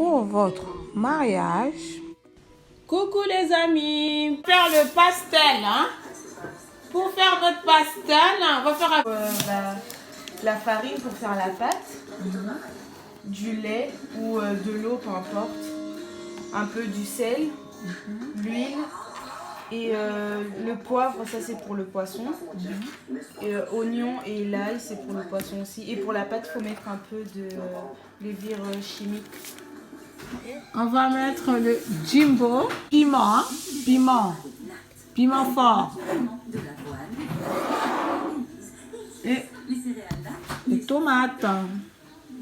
pour votre mariage. Coucou les amis, faire le pastel. Pour faire notre pastel, on va faire la farine pour faire la pâte, du lait ou de l'eau, peu importe, un peu du sel, l'huile et le poivre, ça c'est pour le poisson, et, oignon et l'ail c'est pour le poisson aussi, et pour la pâte il faut mettre un peu de levure chimique. On va mettre le jimbo, piment, piment fort. Et les tomates.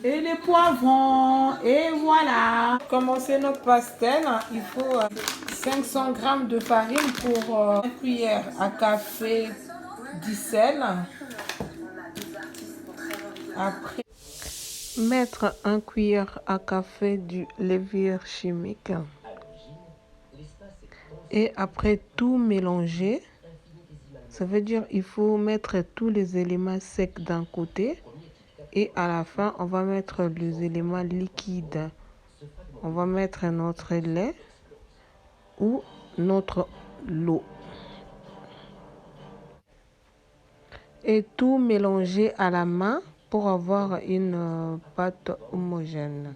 Et les poivrons. Et voilà. Pour commencer notre pastel, il faut 500 g de farine pour 1 cuillère à café du sel. Après, mettre 1 cuillère à café du levure chimique. Et après tout mélanger, ça veut dire il faut mettre tous les éléments secs d'un côté et à la fin on va mettre les éléments liquides. On va mettre notre lait ou notre eau et tout mélanger à la main pour avoir une pâte homogène.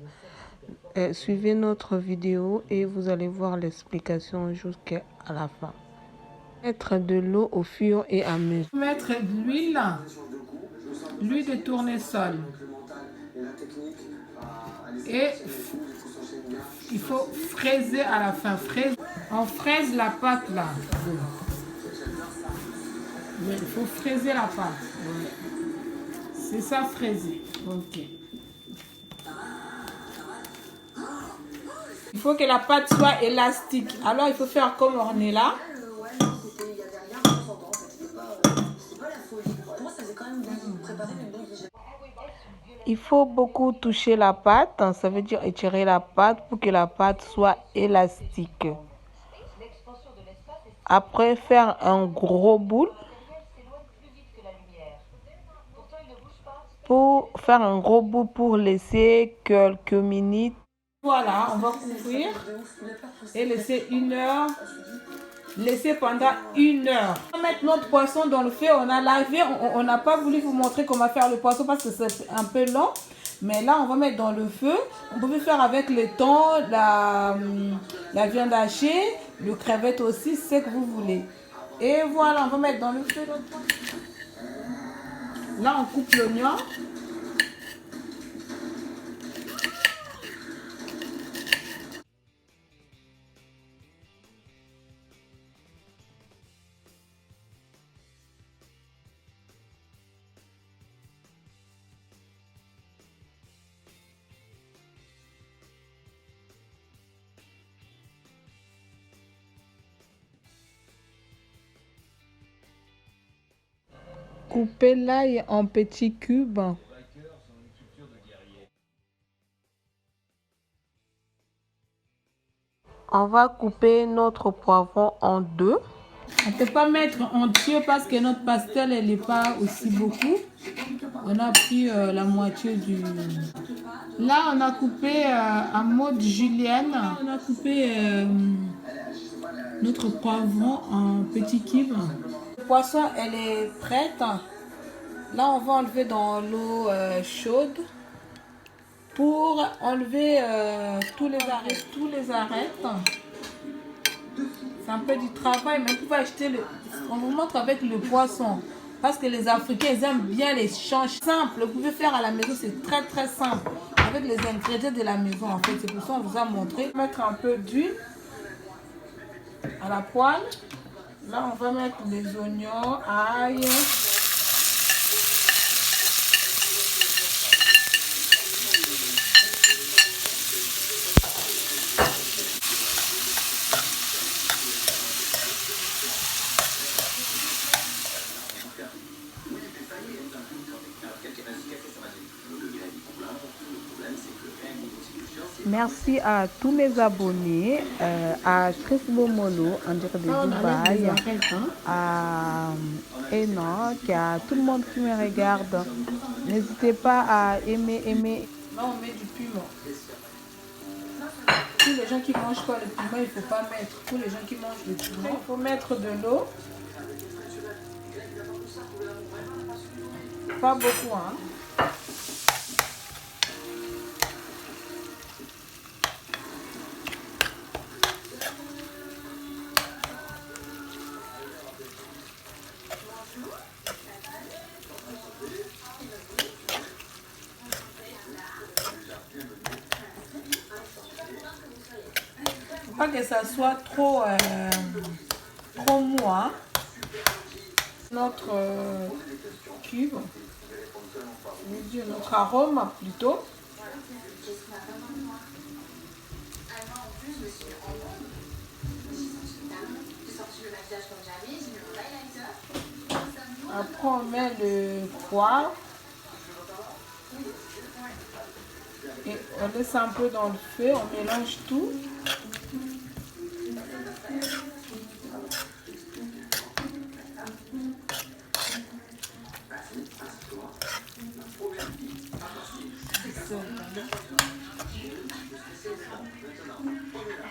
Suivez notre vidéo et vous allez voir l'explication jusqu'à la fin. Mettre de l'eau au fur et à mesure. Mettre de l'huile de tournesol. Et il faut fraiser à la fin. On fraise la pâte là. Il faut fraiser la pâte. C'est ça, fraiser. Ok. Il faut que la pâte soit élastique. Alors il faut faire comme Ornella. Il faut beaucoup toucher la pâte, ça veut dire étirer la pâte pour que la pâte soit élastique. Après, faire un gros boule. Pour laisser quelques minutes. Voilà, on va couvrir et laisser 1 heure. Laisser pendant 1 heure. On va mettre notre poisson dans le feu. On a lavé, on n'a pas voulu vous montrer comment faire le poisson parce que c'est un peu long. Mais là, on va mettre dans le feu. On peut faire avec le thon, la viande hachée, le crevette aussi, c'est ce que vous voulez. Et voilà, on va mettre dans le feu notre poisson. Là, on coupe l'oignon. Coupez l'ail en petits cubes. On va couper notre poivron en 2. On ne peut pas mettre entier parce que notre pastel elle n'est pas aussi beaucoup. On a pris la moitié du... Là on a coupé en mode julienne. On a coupé notre poivron en petits cubes. Le poisson elle est prête. Là on va enlever dans l'eau chaude pour enlever tous les arêtes. C'est un peu du travail, mais vous pouvez acheter on vous montre avec le poisson. Parce que les Africains, ils aiment bien les changes simples. Vous pouvez faire à la maison, c'est très très simple. Avec les ingrédients de la maison, en fait. C'est pour ça qu'on vous a montré. Mettre un peu d'huile à la poêle. Là, on va mettre les oignons, ail. Merci à tous mes abonnés, à Chris Bomolo, en direct de Dubaï, à Enoch, à tout le monde qui me regarde. N'hésitez pas à aimer. Là, on met du piment. Pour les gens qui ne mangent pas le piment, il ne faut pas mettre. Pour les gens qui mangent le piment, il faut mettre de l'eau. Pas beaucoup, hein. Pas que ça soit trop mou, hein. Notre cube, je veux dire notre arôme plutôt. Après on met le poivre et on laisse un peu dans le feu, on mélange tout.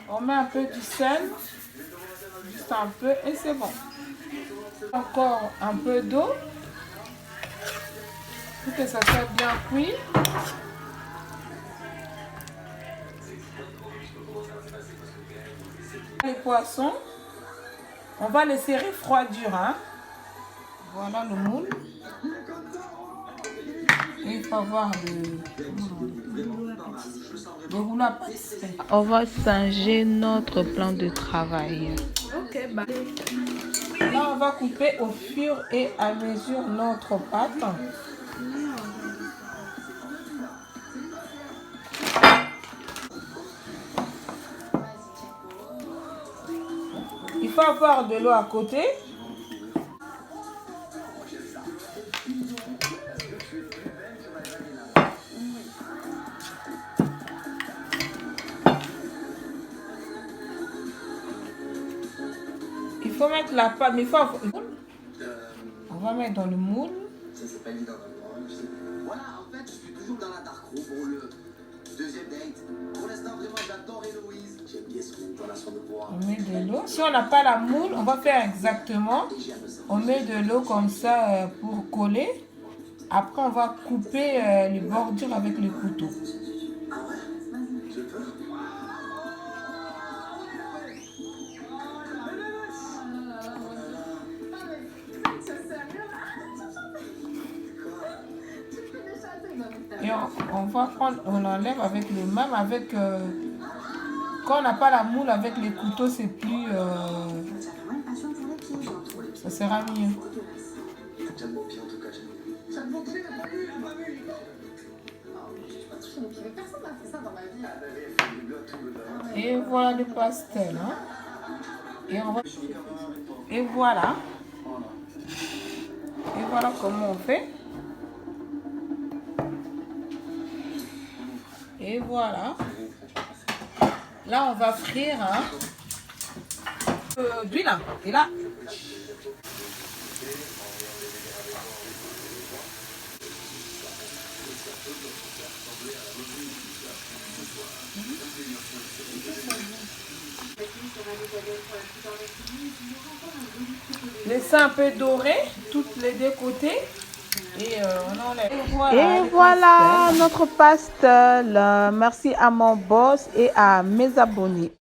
On met un peu du sel, juste un peu et c'est bon. Encore un peu d'eau pour que ça soit bien cuit. Les poissons, on va laisser refroidir, hein. Voilà le moule. Et il faut avoir le rouleau à pâtisserie. On va singer notre plan de travail. Ok, bah. Là, on va couper au fur et à mesure notre pâte. Il faut avoir de l'eau à côté. Il faut mettre la pâte, mais il faut... On va mettre dans le moule. Ça c'est pas évident. Voilà, en fait, je suis toujours dans la dark room pour le deuxième date. Pour l'instant, vraiment, j'adore Héloïse. J'aime bien son relation de pouvoir. On met de l'eau. Si on n'a pas la moule, on va faire exactement. On met de l'eau comme ça pour coller. Après, on va couper les bordures avec le couteau. Ah ouais? Je peux? Et on va prendre, on enlève avec le même, avec quand on n'a pas la moule avec les couteaux, c'est plus, ça sera mieux. J'aime mon pied en tout cas, j'aime mon pied, ma vie. Personne n'a fait ça dans ma vie. Et voilà le pastel, hein. Et voilà. Et voilà comment on fait. Et voilà. Là, on va frire d'huile. Et là. Laissez un peu doré, toutes les deux côtés. Et on enlève. Et voilà notre pastel. Merci à mon boss et à mes abonnés.